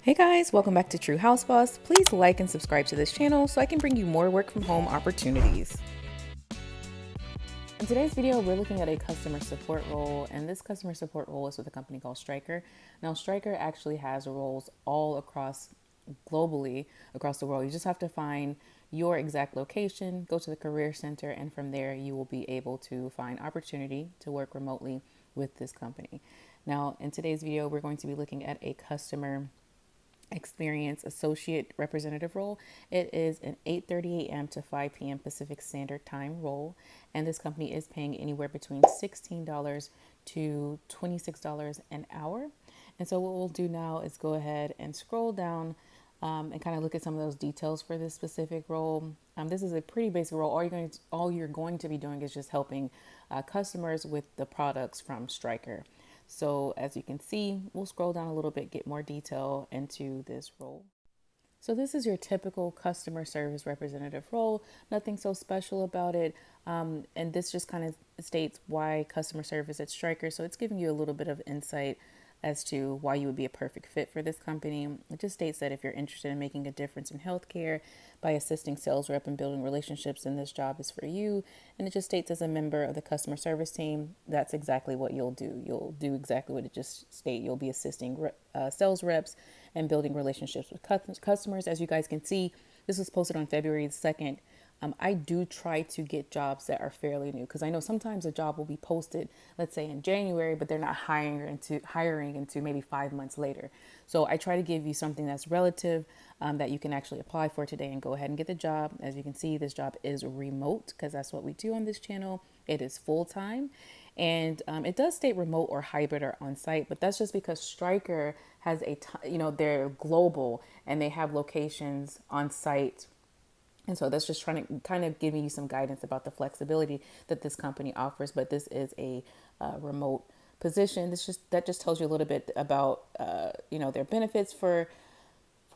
Hey guys, welcome back to True House Boss. Please like and subscribe to this channel so I can bring you more work from home opportunities. In today's video, we're looking at a customer support role, and this customer support role is with a company called Stryker. Now, Stryker actually has roles all across globally across the world. You just have to find your exact location, go to the career center, and from there you will be able to find opportunity to work remotely with this company. Now, in today's video, we're going to be looking at a customer experience associate representative role. It is an 8:30 a.m. to 5 p.m. Pacific Standard Time role, and this company is paying anywhere between $16 to $26 an hour. And so what we'll do now is go ahead and scroll down and kind of look at some of those details for this specific role. This is a pretty basic role. All you're going to be doing is just helping customers with the products from Stryker. So as you can see, we'll scroll down a little bit, get more detail into this role. So this is your typical customer service representative role. Nothing so special about it. And this just kind of states why customer service at Stryker. So it's giving you a little bit of insight as to why you would be a perfect fit for this company. It just states that if you're interested in making a difference in healthcare by assisting sales rep and building relationships, then this job is for you. And it just states as a member of the customer service team, that's exactly what you'll do. You'll do exactly what it just states. You'll be assisting sales reps and building relationships with customers. As you guys can see, this was posted on February 2nd. I do try to get jobs that are fairly new because I know sometimes a job will be posted, let's say in January, but they're not hiring into maybe 5 months later. So I try to give you something that's relative that you can actually apply for today and go ahead and get the job. As you can see, this job is remote because that's what we do on this channel. It is full time. And it does state remote or hybrid or on site, but that's just because Stryker has they're global and they have locations on site. And so that's just trying to kind of give you some guidance about the flexibility that this company offers. But this is a remote position. That just tells you a little bit about their benefits for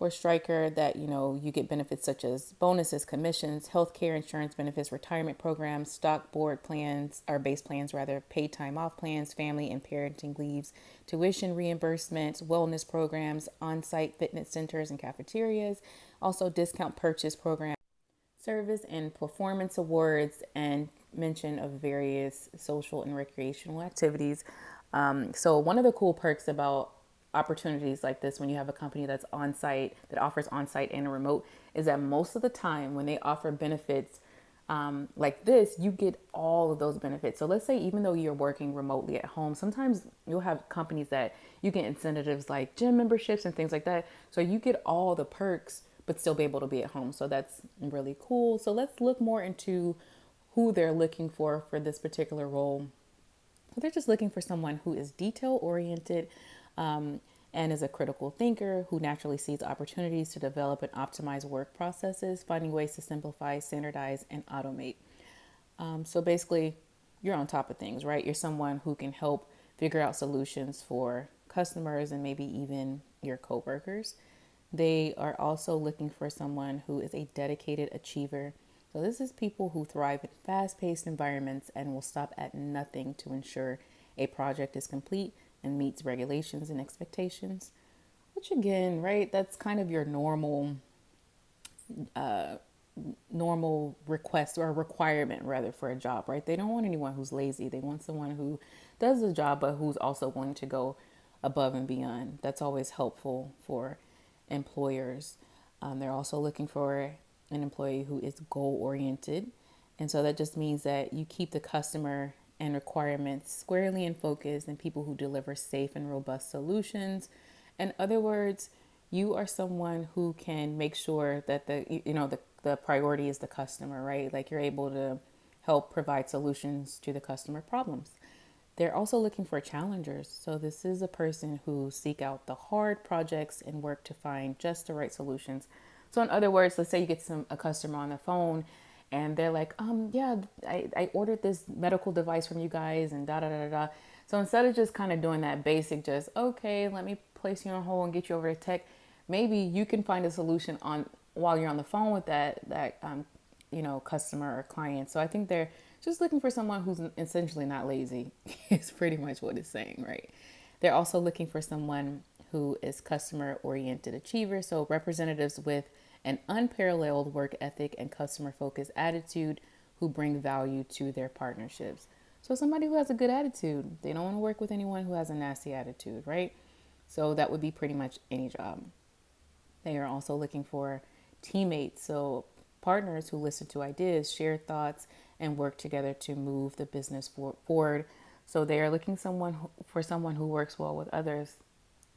Stryker. That you get benefits such as bonuses, commissions, healthcare, insurance benefits, retirement programs, stock board plans or base plans rather, paid time off plans, family and parenting leaves, tuition reimbursements, wellness programs, on-site fitness centers and cafeterias, also discount purchase programs, service and performance awards, and mention of various social and recreational activities. So one of the cool perks about opportunities like this when you have a company that's on site, that offers on site and remote, is that most of the time when they offer benefits like this, you get all of those benefits. So let's say even though you're working remotely at home, sometimes you'll have companies that you get incentives like gym memberships and things like that. So you get all the perks but still be able to be at home. So that's really cool. So let's look more into who they're looking for this particular role. They're just looking for someone who is detail oriented and is a critical thinker, who naturally sees opportunities to develop and optimize work processes, finding ways to simplify, standardize, and automate. So basically, you're on top of things, right? You're someone who can help figure out solutions for customers and maybe even your coworkers. They are also looking for someone who is a dedicated achiever. So this is people who thrive in fast-paced environments and will stop at nothing to ensure a project is complete and meets regulations and expectations. Which again, right, that's kind of your normal request or requirement rather for a job, right? They don't want anyone who's lazy. They want someone who does the job but who's also willing to go above and beyond. That's always helpful for employers. They're also looking for an employee who is goal oriented. And so that just means that you keep the customer and requirements squarely in focus, and people who deliver safe and robust solutions. In other words, you are someone who can make sure that the priority is the customer, right? Like you're able to help provide solutions to the customer problems. They're also looking for challengers. So this is a person who seek out the hard projects and work to find just the right solutions. So in other words, let's say you get a customer on the phone and they're like, yeah, I ordered this medical device from you guys and da da da da. So instead of just kind of doing that basic, just okay, let me place you on hold and get you over to tech, maybe you can find a solution on while you're on the phone with that customer or client. So I think they're just looking for someone who's essentially not lazy. It's pretty much what it's saying, right? They're also looking for someone who is customer oriented achiever. So representatives with an unparalleled work ethic and customer focused attitude who bring value to their partnerships. So somebody who has a good attitude, they don't want to work with anyone who has a nasty attitude, right? So that would be pretty much any job. They are also looking for teammates, so partners who listen to ideas, share thoughts, and work together to move the business forward. So they are looking for someone who works well with others.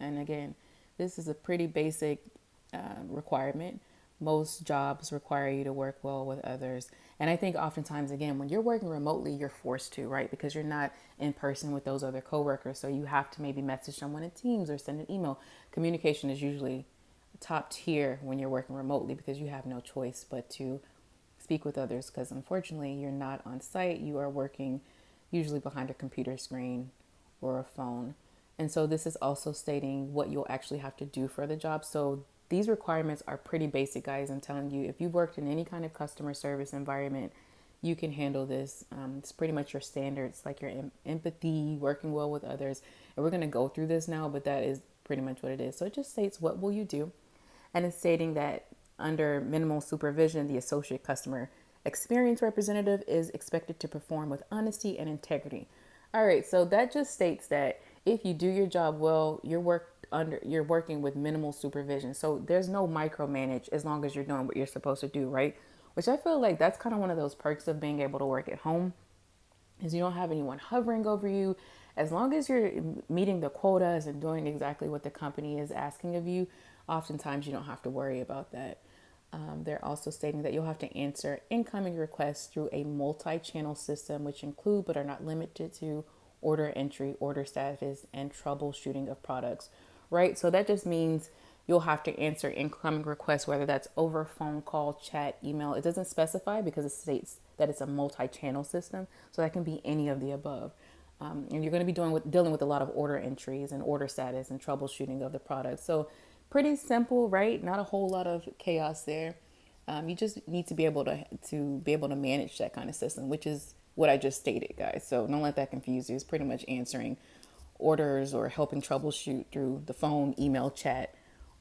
And again, this is a pretty basic requirement. Most jobs require you to work well with others. And I think oftentimes, again, when you're working remotely, you're forced to, right? Because you're not in person with those other coworkers. So you have to maybe message someone in Teams or send an email. Communication is usually top tier when you're working remotely because you have no choice but to speak with others, because unfortunately you're not on site. You are working usually behind a computer screen or a phone. And so this is also stating what you'll actually have to do for the job. So these requirements are pretty basic, guys. I'm telling you, if you've worked in any kind of customer service environment, you can handle this. It's pretty much your standards, like your empathy, working well with others. And we're going to go through this now, but that is pretty much what it is. So it just states what will you do. And it's stating that under minimal supervision, the associate customer experience representative is expected to perform with honesty and integrity. All right, so that just states that if you do your job well, you're working with minimal supervision. So there's no micromanage as long as you're doing what you're supposed to do, right? Which I feel like that's kind of one of those perks of being able to work at home, is you don't have anyone hovering over you. As long as you're meeting the quotas and doing exactly what the company is asking of you, oftentimes you don't have to worry about that. They're also stating that you'll have to answer incoming requests through a multi-channel system, which include but are not limited to order entry, order status, and troubleshooting of products, right? So that just means you'll have to answer incoming requests, whether that's over phone call, chat, email. It doesn't specify because it states that it's a multi-channel system. So that can be any of the above. And you're going to be dealing with a lot of order entries and order status and troubleshooting of the product. So pretty simple, right? Not a whole lot of chaos there. You just need to be able to manage that kind of system, which is what I just stated, guys. So don't let that confuse you. It's pretty much answering orders or helping troubleshoot through the phone, email, chat,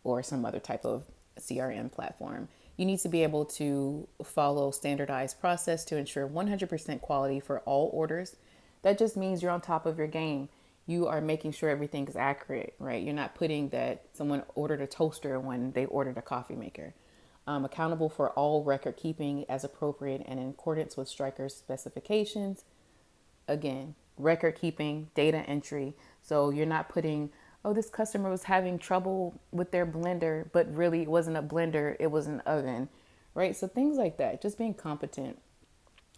or some other type of CRM platform. You need to be able to follow standardized process to ensure 100% quality for all orders. That just means you're on top of your game. You are making sure everything is accurate, right? You're not putting that someone ordered a toaster when they ordered a coffee maker. Accountable for all record keeping as appropriate and in accordance with Stryker's specifications. Again, record keeping, data entry. So you're not putting, oh, this customer was having trouble with their blender, but really it wasn't a blender, it was an oven, right? So things like that, just being competent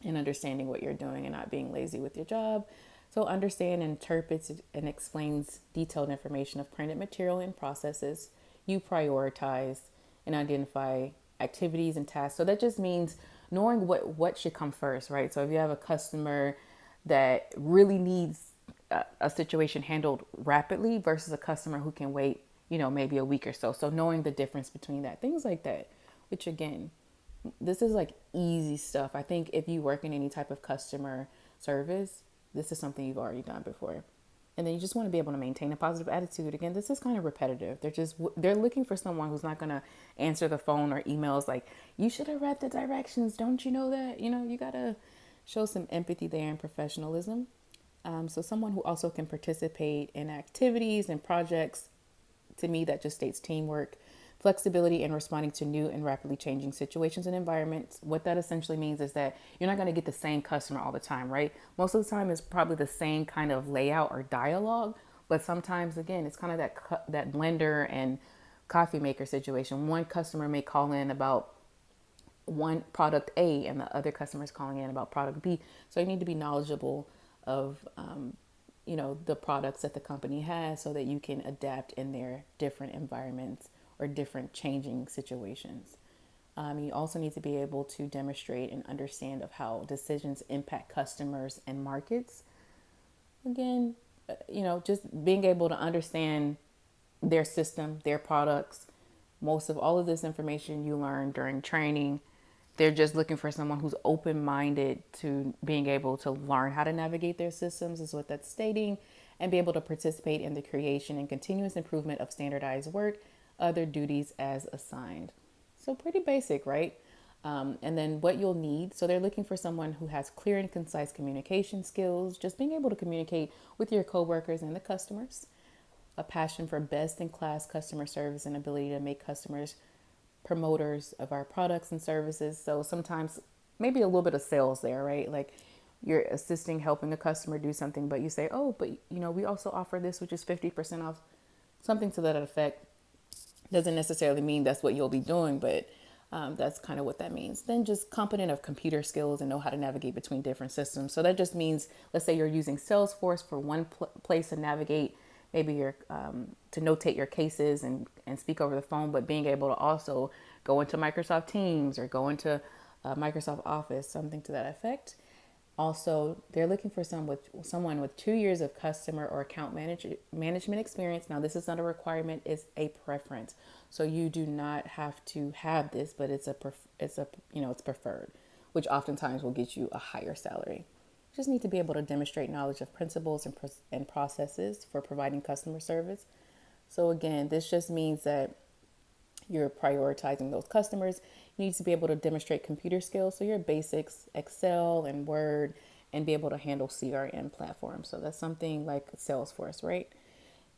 and understanding what you're doing and not being lazy with your job. So understand, interprets, and explains detailed information of printed material and processes. You prioritize and identify activities and tasks. So that just means knowing what should come first, right? So if you have a customer that really needs a situation handled rapidly versus a customer who can wait, maybe a week or so. So knowing the difference between that, things like that, which again, this is like easy stuff. I think if you work in any type of customer service, this is something you've already done before. And then you just want to be able to maintain a positive attitude. Again, this is kind of repetitive. They're looking for someone who's not going to answer the phone or emails like, you should have read the directions. Don't you know that? You got to show some empathy there and professionalism. So someone who also can participate in activities and projects, to me, that just states teamwork, flexibility in responding to new and rapidly changing situations and environments. What that essentially means is that you're not going to get the same customer all the time, right? Most of the time it's probably the same kind of layout or dialogue, but sometimes, again, it's kind of that blender and coffee maker situation. One customer may call in about one product A and the other customer is calling in about product B. So you need to be knowledgeable of the products that the company has so that you can adapt in their different environments or different changing situations. You also need to be able to demonstrate and understand of how decisions impact customers and markets. Again, just being able to understand their system, their products. Most of all of this information you learn during training. They're just looking for someone who's open-minded to being able to learn how to navigate their systems is what that's stating. and be able to participate in the creation and continuous improvement of standardized work, other duties as assigned. So pretty basic, right? And then what you'll need. So they're looking for someone who has clear and concise communication skills, just being able to communicate with your coworkers and the customers, a passion for best in class customer service and ability to make customers promoters of our products and services. So sometimes maybe a little bit of sales there, right? Like you're assisting, helping a customer do something, but you say, oh, but we also offer this, which is 50% off, something to that effect. Doesn't necessarily mean that's what you'll be doing, but that's kind of what that means. Then just competent of computer skills and know how to navigate between different systems. So that just means, let's say you're using Salesforce for one place to navigate, maybe you're to notate your cases and speak over the phone, but being able to also go into Microsoft Teams or go into Microsoft Office, something to that effect. Also, they're looking for someone with 2 years of customer or account management experience. Now, this is not a requirement; it's a preference. So you do not have to have this, but it's preferred, which oftentimes will get you a higher salary. You just need to be able to demonstrate knowledge of principles and processes for providing customer service. So again, this just means that you're prioritizing those customers. You need to be able to demonstrate computer skills, so your basics, Excel and Word, and be able to handle CRM platforms. So that's something like Salesforce, right?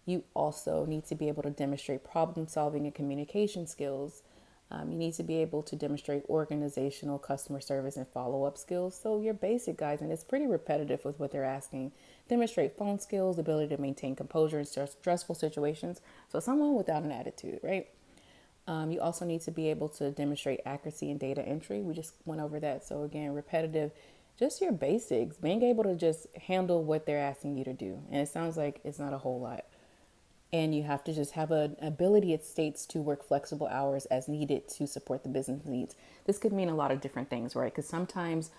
You also need to be able to demonstrate problem solving and communication skills. You need to be able to demonstrate organizational, customer service, and follow-up skills. So your basic, guys, and it's pretty repetitive with what they're asking. Demonstrate phone skills, ability to maintain composure in stressful situations. So someone without an attitude, right? You also need to be able to demonstrate accuracy in data entry. We just went over that. So again, repetitive, just your basics, being able to just handle what they're asking you to do. And it sounds like it's not a whole lot. And you have to just have an ability, it states, to work flexible hours as needed to support the business needs. This could mean a lot of different things, right? Because sometimes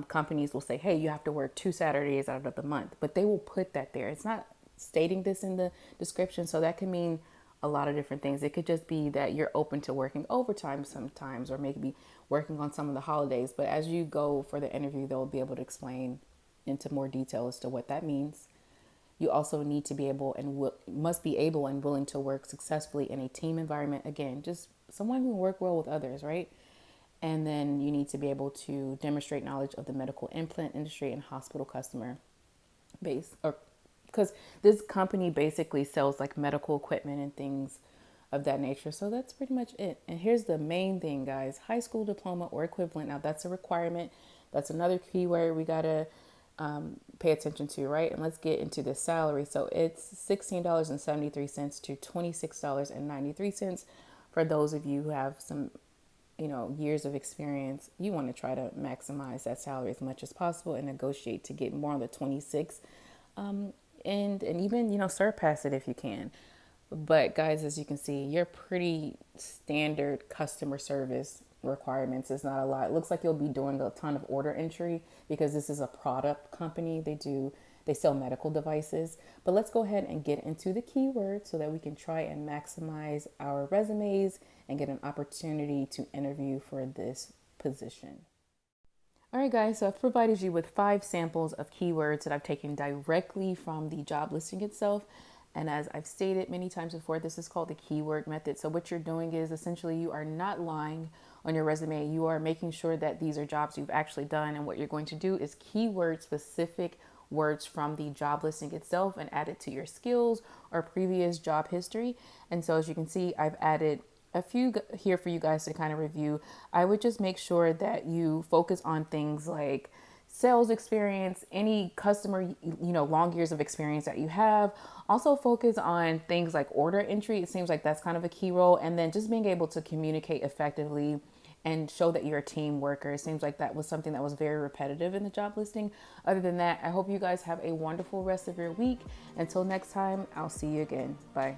companies will say, hey, you have to work 2 Saturdays out of the month, but they will put that there. It's not stating this in the description. So that can mean a lot of different things. It could just be that you're open to working overtime sometimes, or maybe working on some of the holidays. But as you go for the interview, they'll be able to explain into more detail as to what that means. You also need to be able and must be able and willing to work successfully in a team environment. Again, just someone who can work well with others, right? And then you need to be able to demonstrate knowledge of the medical implant industry and hospital customer base, or because this company basically sells like medical equipment and things of that nature. So that's pretty much it. And here's the main thing, guys: high school diploma or equivalent. Now that's a requirement. That's another keyword we gotta pay attention to, right? And let's get into the salary. So it's $16.73 to $26.93 for those of you who have some, years of experience. You want to try to maximize that salary as much as possible and negotiate to get more on the 26, and even surpass it if you can. But guys, as you can see, you're pretty standard customer service requirements. Is not a lot. It looks like you'll be doing a ton of order entry because this is a product company. They sell medical devices. But let's go ahead and get into the keywords so that we can try and maximize our resumes and get an opportunity to interview for this position. All right, guys, so I've provided you with 5 samples of keywords that I've taken directly from the job listing itself. And as I've stated many times before, this is called the keyword method. So what you're doing is essentially you are not lying on your resume. You are making sure that these are jobs you've actually done. And what you're going to do is keyword specific words from the job listing itself and add it to your skills or previous job history. And so as you can see, I've added a few here for you guys to kind of review. I would just make sure that you focus on things like sales experience, any customer, long years of experience that you have. Also focus on things like order entry. It seems like that's kind of a key role. And then just being able to communicate effectively and show that you're a team worker. It seems like that was something that was very repetitive in the job listing. Other than that, I hope you guys have a wonderful rest of your week. Until next time, I'll see you again. Bye.